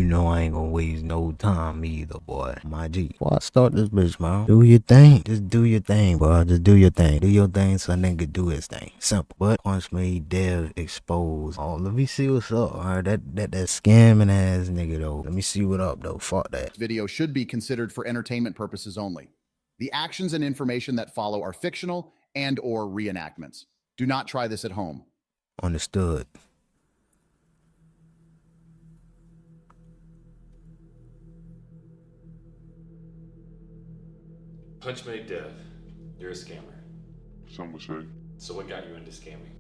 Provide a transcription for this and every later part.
you know I ain't gonna waste no time either, boy. My G. Before I start this bitch, man, do your thing. Just do your thing, bro. Just do your thing. Do your thing so a nigga do his thing. Simple. But PunchMadeDev exposed. Oh, let me see what's up. Alright, that scamming ass nigga though. Let me see what up though. Fuck that. Video should be considered for entertainment purposes only. The actions and information that follow are fictional and/or reenactments. Do not try this at home. Understood. PunchMadeDev, you're a scammer. Some would say. So what got you into scamming?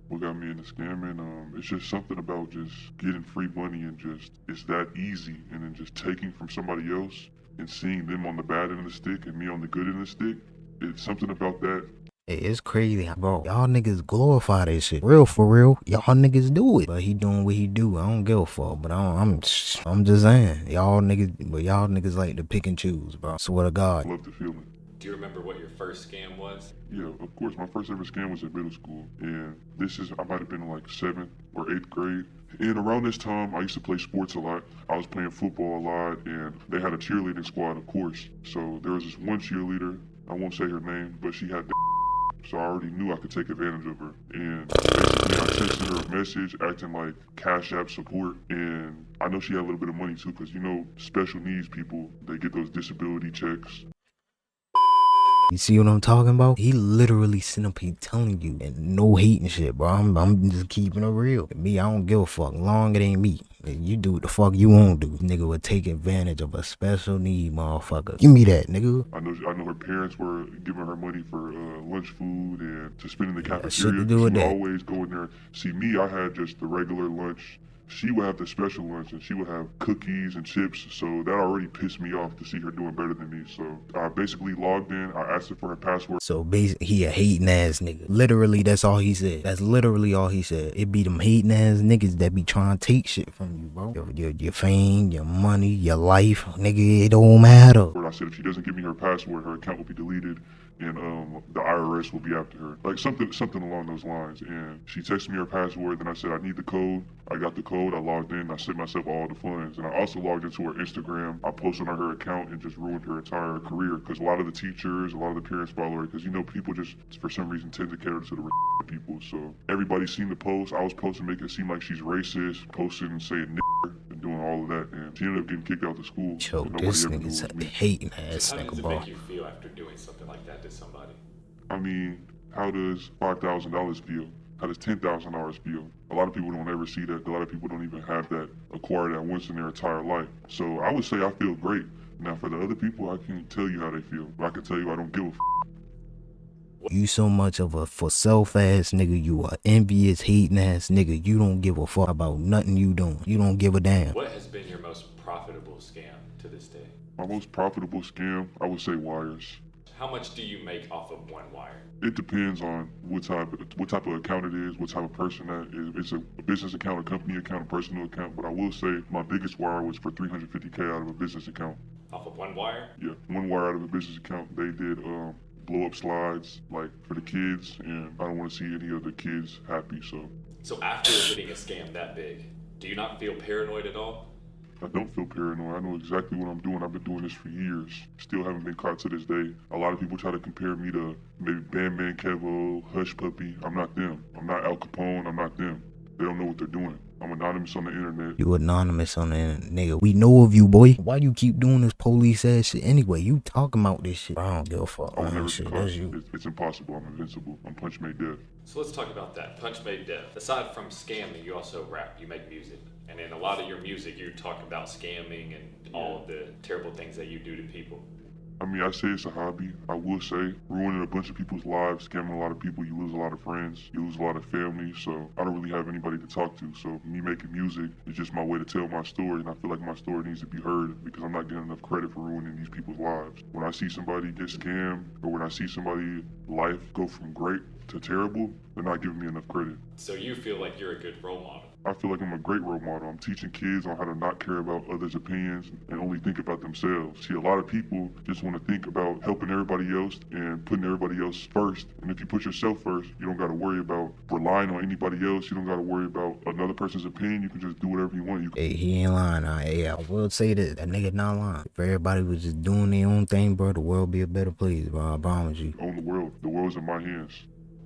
What got me into scamming? It's just something about just getting free money and just, it's that easy. And then just taking from somebody else and seeing them on the bad end of the stick and me on the good end of the stick. It's something about that. Hey, it's crazy, bro. Y'all niggas glorify this shit. Real for real. Y'all niggas do it. But he doing what he do. I don't give a fuck. But I'm just saying. Y'all niggas like to pick and choose, bro. Swear to God. I love the feeling. Do you remember what your first scam was? Yeah, of course. My first ever scam was in middle school. And I might have been in like 7th or 8th grade. And around this time, I used to play sports a lot. I was playing football a lot. And they had a cheerleading squad, of course. So there was this one cheerleader. I won't say her name, but she had so I already knew I could take advantage of her. And basically I texted her a message acting like Cash App support. And I know she had a little bit of money too, because you know, special needs people, they get those disability checks. You see what I'm talking about? He literally sitting up here telling you, and no hating shit, bro. I'm just keeping it real. Me, I don't give a fuck. Long it ain't me. You do what the fuck you won't do. Nigga would take advantage of a special need motherfucker. Give me that, nigga. I know her parents were giving her money for lunch food and to spend in the cafeteria. Shit to do with she would that. always go in there. See me, I had just the regular lunch. She would have the special lunch and she would have cookies and chips. So that already pissed me off to see her doing better than me. So I basically logged in. I asked her for her password. So basically, he a hating ass nigga. Literally, that's all he said. That's literally all he said. It be them hating ass niggas that be trying to take shit from you, bro. Your fame, your money, your life, nigga, it don't matter. I said if she doesn't give me her password, her account will be deleted. And the IRS will be after her. Like something along those lines. And she texted me her password, then I said I need the code. I got the code, I logged in, I sent myself all the funds. And I also logged into her Instagram. I posted on her account and just ruined her entire career. Because a lot of the teachers, a lot of the parents follow her. Because you know, people just, for some reason, tend to cater to the people. So everybody's seen the post. I was posting, make it seem like she's racist, posting and saying and doing all of that. And she ended up getting kicked out of school. Yo, this nigga's a hating ass So how nigga, does it bro. make you feel after doing something like that to somebody? I mean, how does $5,000 feel? How does $10,000 feel? A lot of people don't ever see that. A lot of people don't even have that, acquire that once in their entire life. So I would say I feel great. Now for the other people, I can't tell you how they feel. But I can tell you I don't give a f. You so much of a for self ass nigga. You a envious, hating ass nigga. You don't give a fuck about nothing you doing. You don't give a damn. What has been your most profitable scam to this day? My most profitable scam, I would say wires. How much do you make off of one wire? It depends on what type of account it is, what type of person that is. It's a business account, a company account, a personal account. But I will say my biggest wire was for $350K out of a business account. Off of one wire? Yeah, one wire out of a business account. They did blow up slides like for the kids, and I don't want to see any of the kids happy. So after getting a scam that big, do you not feel paranoid at all? I don't feel paranoid. I know exactly what I'm doing. I've been doing this for years. Still haven't been caught to this day. A lot of people try to compare me to maybe Bam Kevo, Hush Puppy. I'm not them. I'm not Al Capone. I'm not them. They don't know what they're doing. I'm anonymous on the internet. You anonymous on the internet, nigga. We know of you, boy. Why you keep doing this police ass shit anyway? You talking about this shit. I don't give a fuck. I will never Shit, be caught. that's you. It's impossible. I'm invincible. I'm PunchMadeDev. So let's talk about that. PunchMadeDev. Aside from scamming, you also rap. You make music. And in a lot of your music, you talk about scamming and all of the terrible things that you do to people. I mean, I say it's a hobby. I will say, ruining a bunch of people's lives, scamming a lot of people, you lose a lot of friends, you lose a lot of family, so I don't really have anybody to talk to. So me making music is just my way to tell my story, and I feel like my story needs to be heard because I'm not getting enough credit for ruining these people's lives. When I see somebody get scammed, or when I see somebody's life go from great to terrible, they're not giving me enough credit. So you feel like you're a good role model. I feel like I'm a great role model. I'm teaching kids on how to not care about others' opinions and only think about themselves. See, a lot of people just want to think about helping everybody else and putting everybody else first. And if you put yourself first, you don't got to worry about relying on anybody else. You don't got to worry about another person's opinion. You can just do whatever you want. Hey, he ain't lying. Hey, I will say this. That nigga not lying. If everybody was just doing their own thing, bro, the world be a better place, bro. I promise you. Own the world. The world's in my hands.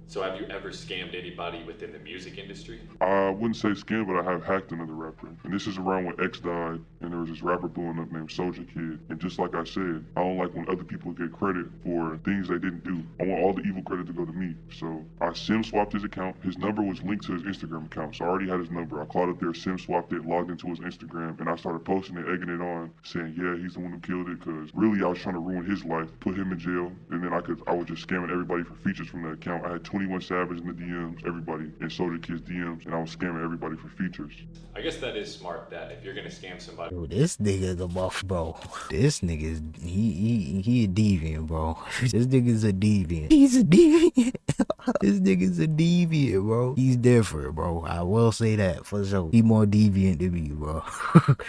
So have you ever scammed anybody within the music industry? I wouldn't say scam, but I have hacked another rapper. And this is around when X died, and there was this rapper blowing up named Soldier Kid. And just like I said, I don't like when other people get credit for things they didn't do. I want all the evil credit to go to me. So I SIM swapped his account. His number was linked to his Instagram account, so I already had his number. I called up there, SIM swapped it, logged into his Instagram, and I started posting it, egging it on, saying, yeah, he's the one who killed it, because really I was trying to ruin his life, put him in jail, and then I was just scamming everybody for features from that account. I had 21 Savage in the DMs, everybody in Soldier Kid's DMs, and I was scamming everybody for features. I guess that is smart, that if you're gonna scam somebody, Yo, this nigga's a buff, bro. This nigga's he a deviant, bro. This nigga's a deviant. He's a deviant. This nigga's a deviant, bro. He's different, bro. I will say that for sure. He more deviant than me, bro.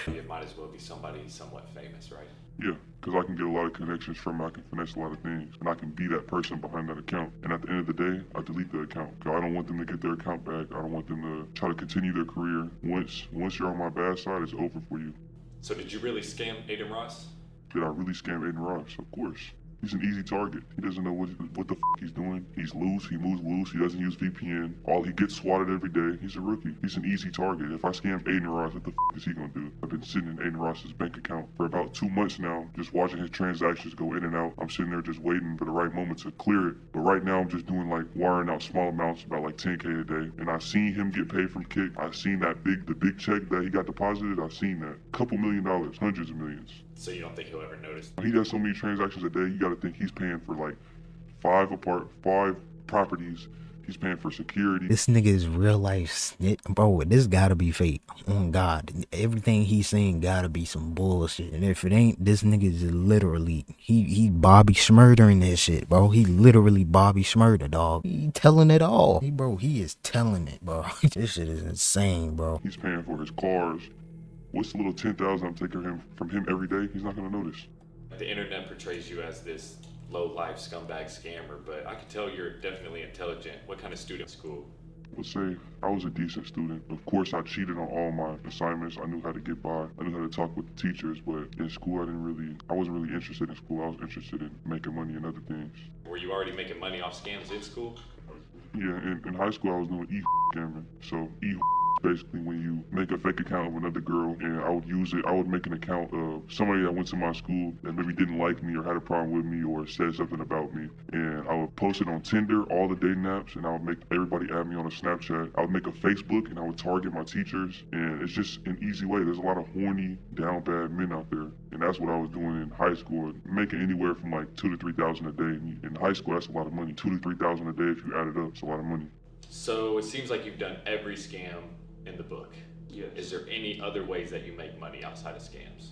it might as well be somebody somewhat famous, right? Yeah, because I can get a lot of connections from it. I can finesse a lot of things, and I can be that person behind that account. And at the end of the day, I delete the account. Because I don't want them to get their account back. I don't want them to try to continue their career. Once you're on my bad side, it's over for you. So did you really scam Aiden Ross? Did I really scam Aiden Ross? Of course. He's an easy target. He doesn't know what the f he's doing. He's loose. He moves loose. He doesn't use VPN. He gets swatted every day. He's a rookie. He's an easy target. If I scam Aiden Ross, what the f is he gonna do? I've been sitting in Aiden Ross's bank account for about 2 months now, just watching his transactions go in and out. I'm sitting there just waiting for the right moment to clear it. But right now I'm just doing like wiring out small amounts, about like 10K a day. And I've seen him get paid from Kick. I've seen the big check that he got deposited. I've seen that. Couple $1 million, hundreds of millions. So you don't think he'll ever notice? He does so many transactions a day, you gotta think he's paying for like 5 properties. He's paying for security. This nigga is real life snitch. Bro, this gotta be fake. Oh God. Everything he's saying gotta be some bullshit. And if it ain't, this nigga is literally, he Bobby Schmurdering this shit, bro. He literally Bobby Schmurder, dog. He telling it all. He is telling it, bro. This shit is insane, bro. He's paying for his cars. What's the little 10,000 I'm taking from him every day? He's not gonna notice. The internet portrays you as this low-life scumbag scammer, but I can tell you're definitely intelligent. What kind of student at school? Let's say I was a decent student. Of course, I cheated on all my assignments. I knew how to get by. I knew how to talk with the teachers, but in school, I wasn't really interested in school. I was interested in making money and other things. Were you already making money off scams in school? Yeah, in high school, I was doing scamming. So basically when you make a fake account of another girl, and I would make an account of somebody that went to my school that maybe didn't like me or had a problem with me or said something about me, and I would post it on Tinder, all the dating apps, and I would make everybody add me on a Snapchat. I would make a Facebook, and I would target my teachers, and it's just an easy way. There's a lot of horny, down bad men out there, and that's what I was doing in high school, making anywhere from like $2,000 to $3,000 a day. In high school, that's a lot of money. $2,000 to $3,000 a day if you add it up. It's a lot of money. So it seems like you've done every scam in the book. Yes. Is there any other ways that you make money outside of scams?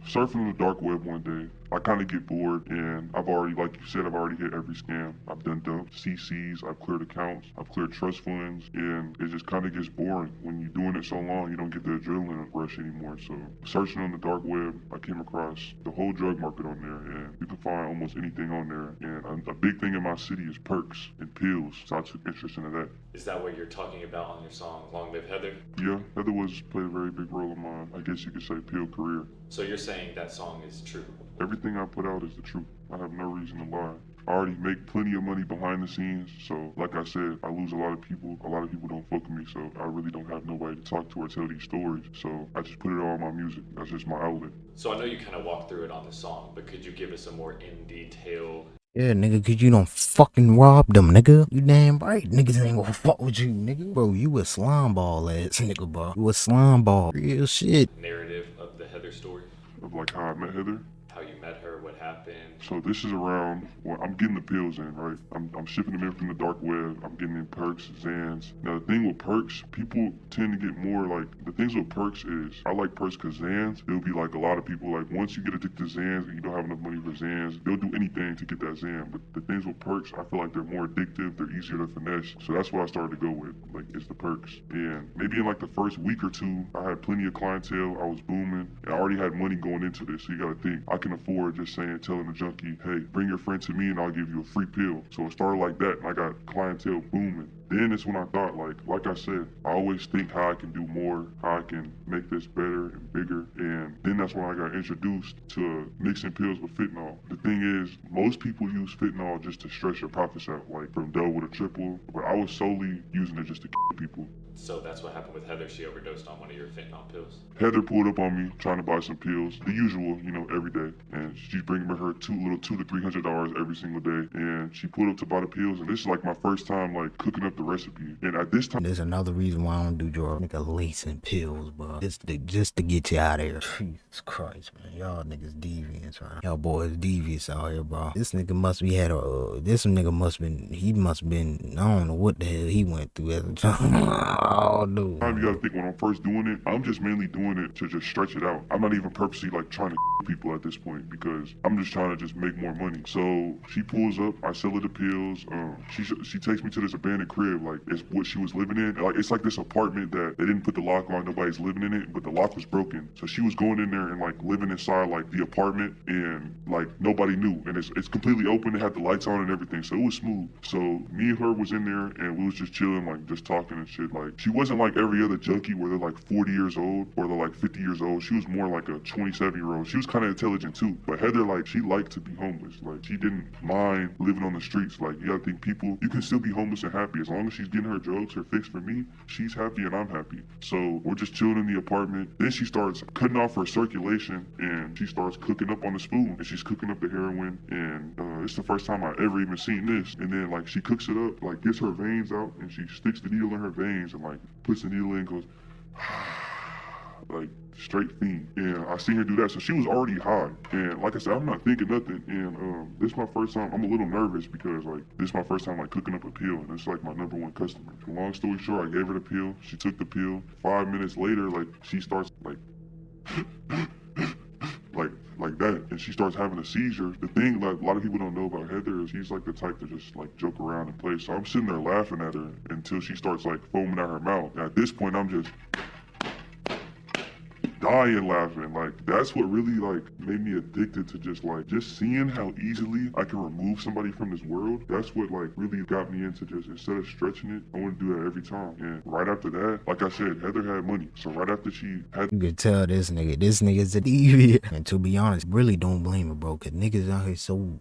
Surfing the dark web one day, I kind of get bored, and I've already, like you said, I've already hit every scam. I've done dumps, CCs, I've cleared accounts, I've cleared trust funds, and it just kind of gets boring. When you're doing it so long, you don't get the adrenaline rush anymore. So searching on the dark web, I came across the whole drug market on there, and you can find almost anything on there. And a big thing in my city is perks and pills, so I took interest into that. Is that what you're talking about on your song, Long Live Heather? Yeah, Heather played a very big role in my, I guess you could say, pill career. So you're saying that song is true? Everything I put out is the truth. I have no reason to lie. I already make plenty of money behind the scenes, so like I said, I lose a lot of people. A lot of people don't fuck with me, so I really don't have nobody to talk to or tell these stories. So I just put it all in my music. That's just my outlet. So I know you kind of walked through it on the song, but could you give us a more in detail? Yeah, nigga, cause you don't fucking rob them, nigga. You damn right, niggas ain't gonna fuck with you, nigga. Bro, you a slime ball ass nigga, bro. You a slime ball. Real shit. Narrative of the Heather story? Of like how I met Heather? How you met her, what What happened? So this is around, well, I'm getting the pills in, right? I'm shipping them in from the dark web. I'm getting in perks, Zans. Now the thing with perks, people tend to get more like, the things with perks is, I like perks because Zans, it'll be like a lot of people, like once you get addicted to Zans and you don't have enough money for Zans, they'll do anything to get that Zan. But the things with perks, I feel like they're more addictive, they're easier to finesse. So that's what I started to go with, like it's the perks. And maybe in like the first week or two, I had plenty of clientele, I was booming, and I already had money going into this. So you gotta think, I can afford just telling the junkie, hey, bring your friend to me and I'll give you a free pill. So it started like that and I got clientele booming. Then it's when I thought, like I said, I always think how I can do more, how I can make this better and bigger. And then that's when I got introduced to mixing pills with fentanyl. The thing is, most people use fentanyl just to stretch their profits out, like from dough with a triple. But I was solely using it just to kill people. So that's what happened with Heather. She overdosed on one of your fentanyl pills. Heather pulled up on me trying to buy some pills, the usual, every day. And she's bringing me her $200 to $300 every single day. And she pulled up to buy the pills. And this is like my first time like cooking up the recipe. And at this time, There's another reason why I don't do drugs. Nigga lacing pills, bro. Just to get you out of here. Jesus Christ, man. Y'all niggas deviants, right? Y'all boys devious out here, bro. This nigga must be he must been, I don't know what the hell he went through at the time. Oh, no. you gotta think when I'm first doing it, I'm just mainly doing it to just stretch it out. I'm not even purposely like trying to people at this point because I'm just trying to just make more money. So she pulls up, I sell her the pills. She takes me to this abandoned crib, like it's what she was living in. Like it's like this apartment that they didn't put the lock on, nobody's living in it, but the lock was broken. So she was going in there and like living inside like the apartment and like nobody knew. And it's completely open, it had the lights on and everything, so it was smooth. So me and her was in there and we was just chilling, like just talking and shit. Like she wasn't like every other junkie where they're like 40 years old or they're like 50 years old. She was more like a 27-year-old. She was kind of intelligent too. But Heather, like she liked to be homeless. Like she didn't mind living on the streets. Like you gotta think you can still be homeless and happy. As long as she's getting her drugs, her fix for me, she's happy and I'm happy. So we're just chilling in the apartment. Then she starts cutting off her circulation and she starts cooking up on the spoon. And she's cooking up the heroin. And it's the first time I ever even seen this. And then like she cooks it up, like gets her veins out and she sticks the needle in her veins and like puts the needle in and goes like straight fiend. And I seen her do that, so she was already high. And like I said, I'm not thinking nothing. And this is my first time. I'm a little nervous because like this is my first time like cooking up a pill, and it's like my #1 customer. Long story short, I gave her the pill. She took the pill. 5 minutes later, like she starts like like that, and she starts having a seizure. The thing like a lot of people don't know about Heather is she's like the type to just like joke around and play. So I'm sitting there laughing at her until she starts like foaming at her mouth. And at this point, I'm just dying laughing. Like that's what really like made me addicted to just seeing how easily I can remove somebody from this world. That's what like really got me into just, instead of stretching it, I want to do that every time. And right after that, like I said, Heather had money. So right after she had, you could tell this nigga's a deviant. And to be honest, really don't blame her, bro, cause niggas out here so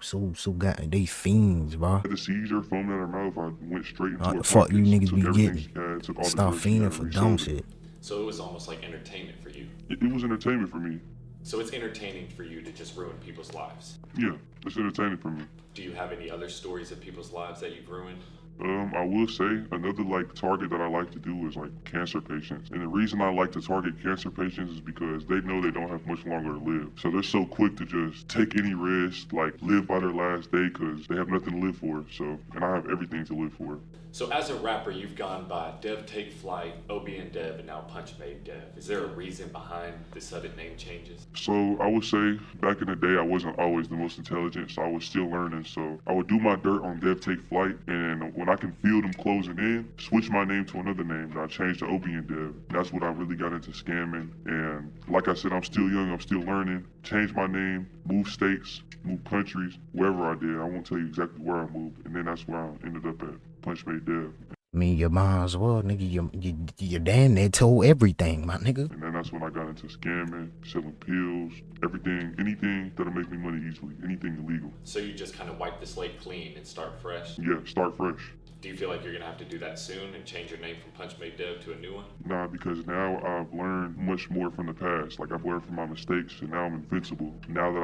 got they fiends, bro. the seizure, foaming at her mouth, I went straight into her The fuck you pockets, niggas took be everything getting? she had, took all the Stop drugs she fiending had, for resold dumb it. shit. So it was almost like entertainment for you. It was entertainment for me. So it's entertaining for you to just ruin people's lives. Yeah, it's entertaining for me. Do you have any other stories of people's lives that you've ruined? I will say another like target that I like to do is like cancer patients. And the reason I like to target cancer patients is because they know they don't have much longer to live. So they're so quick to just take any risk, like live by their last day because they have nothing to live for. So, and I have everything to live for. So as a rapper, you've gone by Dev Take Flight, OBN-Dev, and now PunchMadeDev. Is there a reason behind the sudden name changes? So I would say back in the day, I wasn't always the most intelligent, so I was still learning. So I would do my dirt on Dev Take Flight, and when I can feel them closing in, switch my name to another name. And I changed to OBN-Dev. That's what I really got into scamming. And like I said, I'm still young, I'm still learning. Changed my name, moved states, moved countries, wherever I did. I won't tell you exactly where I moved. And then that's where I ended up at. PunchMadeDev. I mean, you might as well, nigga. Your damn near told everything, my nigga. And then that's when I got into scamming, selling pills, everything, anything that'll make me money easily, anything illegal. So you just kind of wipe the slate clean and start fresh? Yeah, start fresh. Do you feel like you're going to have to do that soon and change your name from PunchMadeDev to a new one? Nah, because now I've learned much more from the past. Like I've learned from my mistakes and now I'm invincible. Now that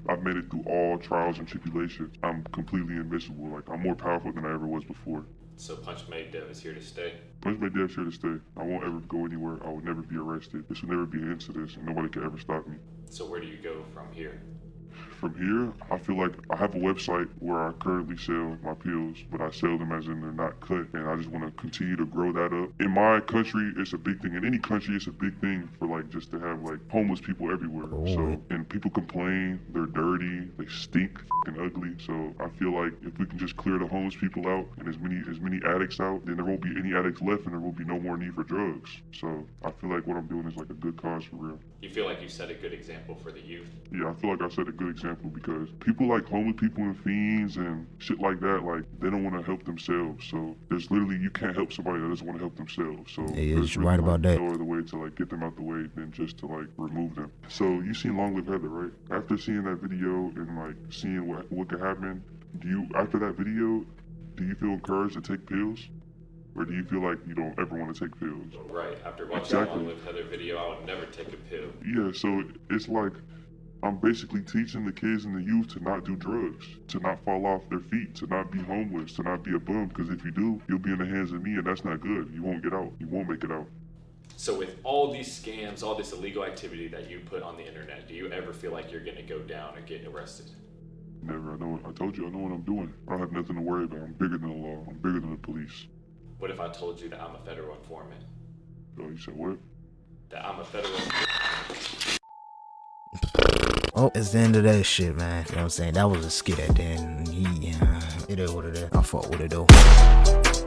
I've made it through all trials and tribulations, I'm completely invincible. Like I'm more powerful than I ever was before. So PunchMadeDev is here to stay? PunchMadeDev's here to stay. I won't ever go anywhere. I will never be arrested. This will never be an incident and nobody can ever stop me. So where do you go from here? From here, I feel like I have a website where I currently sell my pills, but I sell them as in they're not cut, and I just want to continue to grow that up. In my country, it's a big thing. In any country, it's a big thing for like just to have like homeless people everywhere. So, and people complain, they're dirty, they stink, and ugly. So I feel like if we can just clear the homeless people out and as many addicts out, then there won't be any addicts left, and there will be no more need for drugs. So I feel like what I'm doing is like a good cause for real. You feel like you set a good example for the youth? Yeah, I feel like I set a good example because people like homeless people and fiends and shit like that, like they don't want to help themselves. So there's literally, you can't help somebody that doesn't want to help themselves. So Yeah, there's you're right about that. no other way to like get them out the way than just to like remove them. So you seen Long Live Heather, right? After seeing that video and like seeing what could happen, after that video, do you feel encouraged to take pills? Or do you feel like you don't ever want to take pills? Right. After watching the Long Live Heather video, I would never take a pill. Yeah, so it's like I'm basically teaching the kids and the youth to not do drugs, to not fall off their feet, to not be homeless, to not be a bum, because if you do, you'll be in the hands of me, and that's not good. You won't get out. You won't make it out. So with all these scams, all this illegal activity that you put on the internet, do you ever feel like you're going to go down or get arrested? Never. I told you, I know what I'm doing. I don't have nothing to worry about. I'm bigger than the law. I'm bigger than the police. What if I told you that I'm a federal informant? Oh, you said what? That I'm a federal Oh, it's the end of that shit, man. You know what I'm saying? That was a skit at the end. It is what it is. I fuck with it though.